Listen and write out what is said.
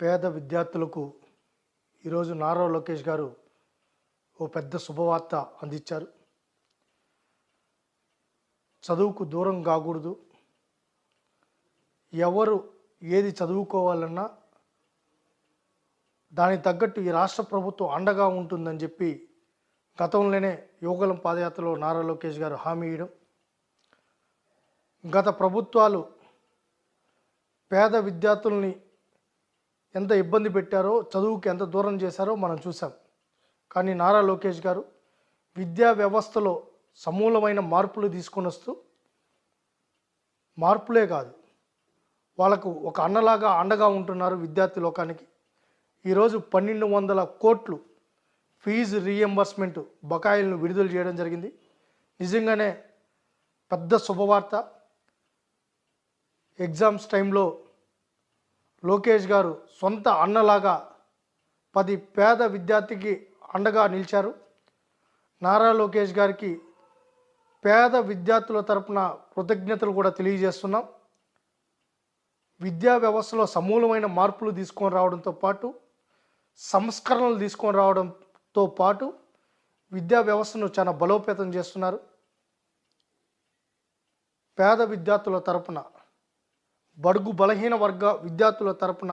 పేద విద్యార్థులకు ఈరోజు నారా లోకేష్ గారు ఓ పెద్ద శుభవార్త అందించారు. చదువుకు దూరం కాకూడదు, ఎవరు ఏది చదువుకోవాలన్నా దానికి తగ్గట్టు ఈ రాష్ట్ర ప్రభుత్వం అండగా ఉంటుందని చెప్పి గతంలోనే యువగలం పాదయాత్రలో నారా లోకేష్ గారు హామీ ఇవ్వడం, గత ప్రభుత్వాలు పేద విద్యార్థుల్ని ఎంత ఇబ్బంది పెట్టారో, చదువుకి ఎంత దూరం చేశారో మనం చూసాం. కానీ నారా లోకేష్ గారు విద్యా వ్యవస్థలో సమూలమైన మార్పులు తీసుకొని వస్తూ, మార్పులే కాదు వాళ్ళకు ఒక అన్నలాగా అండగా ఉంటున్నారు విద్యార్థి లోకానికి. ఈరోజు 1200 కోట్లు ఫీజు రీఎంబర్స్మెంట్ బకాయిలను విడుదల చేయడం జరిగింది. నిజంగానే పెద్ద శుభవార్త. ఎగ్జామ్స్ టైంలో లోకేష్ గారు సొంత అన్నలాగా 10 పేద విద్యార్థికి అండగా నిలిచారు. నారా లోకేష్ గారికి పేద విద్యార్థుల తరపున కృతజ్ఞతలు కూడా తెలియజేస్తున్నాం. విద్యా వ్యవస్థలో సమూలమైన మార్పులు తీసుకొని రావడంతో పాటు, సంస్కరణలు తీసుకొని రావడంతో పాటు విద్యా వ్యవస్థను చాలా బలోపేతం చేస్తున్నారు. పేద విద్యార్థుల తరపున, బడుగు బలహీన వర్గ విద్యార్థుల తరపున